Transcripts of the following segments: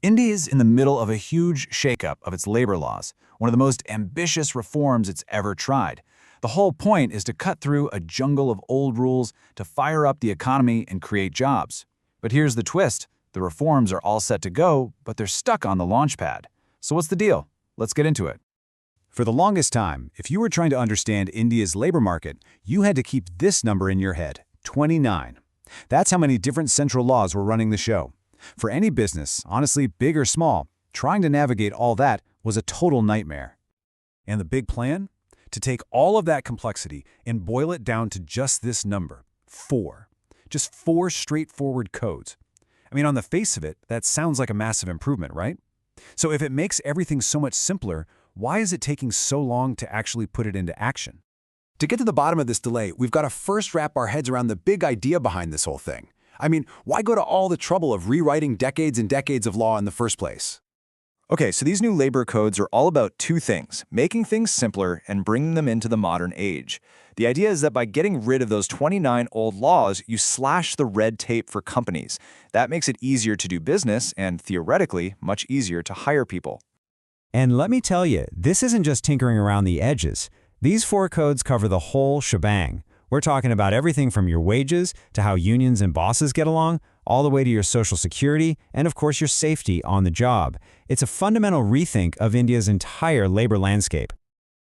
India is in the middle of a huge shakeup of its labor laws, one of the most ambitious reforms it's ever tried. The whole point is to cut through a jungle of old rules to fire up the economy and create jobs. But here's the twist. The reforms are all set to go, but they're stuck on the launch pad. So what's the deal? Let's get into it. For the longest time, if you were trying to understand India's labor market, you had to keep this number in your head, 29. That's how many different central laws were running the show. For any business, honestly, big or small, trying to navigate all that was a total nightmare. And the big plan? To take all of that complexity and boil it down to just this number, 4. Just 4 straightforward codes. I mean, on the face of it, that sounds like a massive improvement, right? So if it makes everything so much simpler, why is it taking so long to actually put it into action? To get to the bottom of this delay, we've got to first wrap our heads around the big idea behind this whole thing. I mean, why go to all the trouble of rewriting decades and decades of law in the first place? Okay, so these new labor codes are all about two things: making things simpler and bringing them into the modern age. The idea is that by getting rid of those 29 old laws, you slash the red tape for companies. That makes it easier to do business and, theoretically, much easier to hire people. And let me tell you, this isn't just tinkering around the edges. These 4 codes cover the whole shebang. We're talking about everything from your wages to how unions and bosses get along, all the way to your social security, and of course your safety on the job. It's a fundamental rethink of India's entire labor landscape.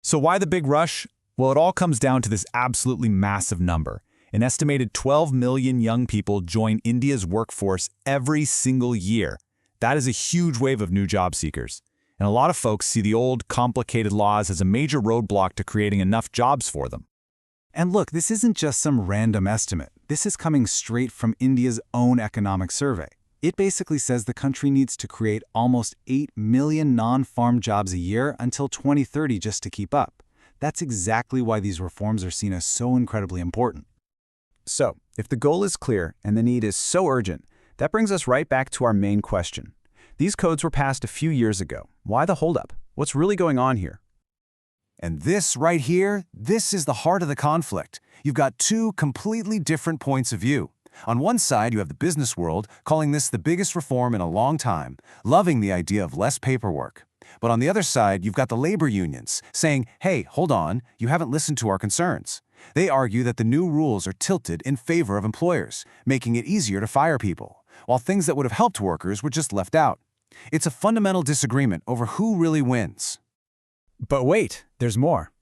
So why the big rush? Well, it all comes down to this absolutely massive number. An estimated 12 million young people join India's workforce every single year. That is a huge wave of new job seekers. And a lot of folks see the old, complicated laws as a major roadblock to creating enough jobs for them. And look, this isn't just some random estimate. This is coming straight from India's own economic survey. It basically says the country needs to create almost 8 million non-farm jobs a year until 2030 just to keep up. That's exactly why these reforms are seen as so incredibly important. So, if the goal is clear and the need is so urgent, that brings us right back to our main question. These codes were passed a few years ago. Why the holdup? What's really going on here? And this right here, this is the heart of the conflict. You've got 2 completely different points of view. On one side, you have the business world calling this the biggest reform in a long time, loving the idea of less paperwork. But on the other side, you've got the labor unions saying, hey, hold on, you haven't listened to our concerns. They argue that the new rules are tilted in favor of employers, making it easier to fire people, while things that would have helped workers were just left out. It's a fundamental disagreement over who really wins. But wait, there's more.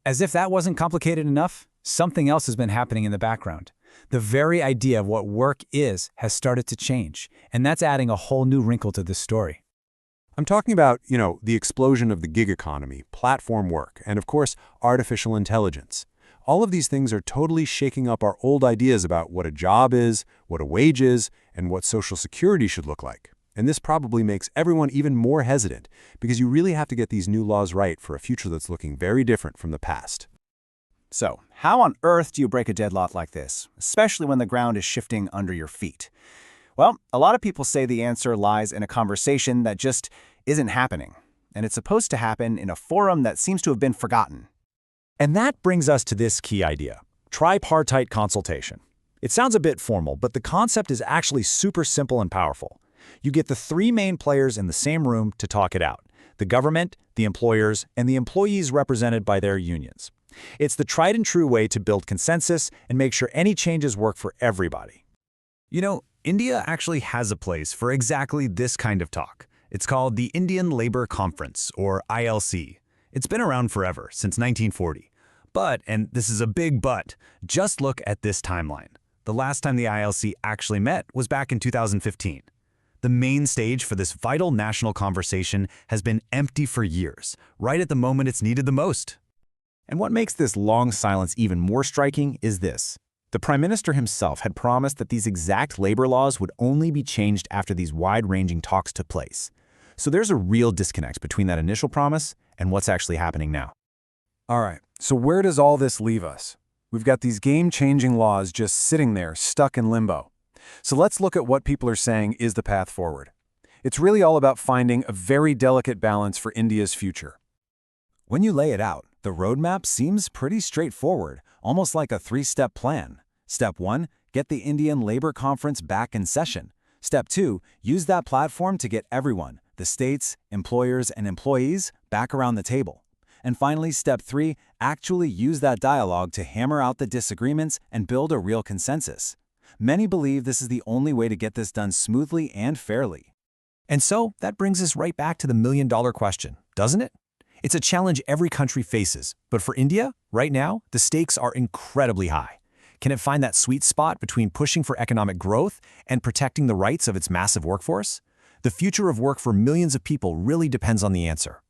As if that wasn't complicated enough, something else has been happening in the background. The very idea of what work is has started to change, and that's adding a whole new wrinkle to this story. I'm talking about, the explosion of the gig economy, platform work, and of course, artificial intelligence. All of these things are totally shaking up our old ideas about what a job is, what a wage is, and what Social Security should look like. And this probably makes everyone even more hesitant, because you really have to get these new laws right for a future that's looking very different from the past. So, how on earth do you break a deadlock like this, especially when the ground is shifting under your feet? Well, a lot of people say the answer lies in a conversation that just isn't happening, and it's supposed to happen in a forum that seems to have been forgotten. And that brings us to this key idea: tripartite consultation. It sounds a bit formal, but the concept is actually super simple and powerful. You get the 3 main players in the same room to talk it out: the government, the employers, and the employees represented by their unions. It's the tried and true way to build consensus and make sure any changes work for everybody. India actually has a place for exactly this kind of talk. It's called the Indian Labour Conference, or ILC. It's been around forever, since 1940. But, and this is a big but, just look at this timeline. The last time the ILC actually met was back in 2015. The main stage for this vital national conversation has been empty for years, right at the moment it's needed the most. And what makes this long silence even more striking is this. The Prime Minister himself had promised that these exact labor laws would only be changed after these wide-ranging talks took place. So there's a real disconnect between that initial promise and what's actually happening now. All right, so where does all this leave us? We've got these game-changing laws just sitting there, stuck in limbo. So let's look at what people are saying is the path forward. It's really all about finding a very delicate balance for India's future. When you lay it out, the roadmap seems pretty straightforward, almost like a 3-step plan. Step 1, get the Indian Labour Conference back in session. Step 2, use that platform to get everyone, the states, employers, and employees, back around the table. And finally, Step 3, actually use that dialogue to hammer out the disagreements and build a real consensus. Many believe this is the only way to get this done smoothly and fairly. And so, that brings us right back to the million-dollar question, doesn't it? It's a challenge every country faces, but for India, right now, the stakes are incredibly high. Can it find that sweet spot between pushing for economic growth and protecting the rights of its massive workforce? The future of work for millions of people really depends on the answer.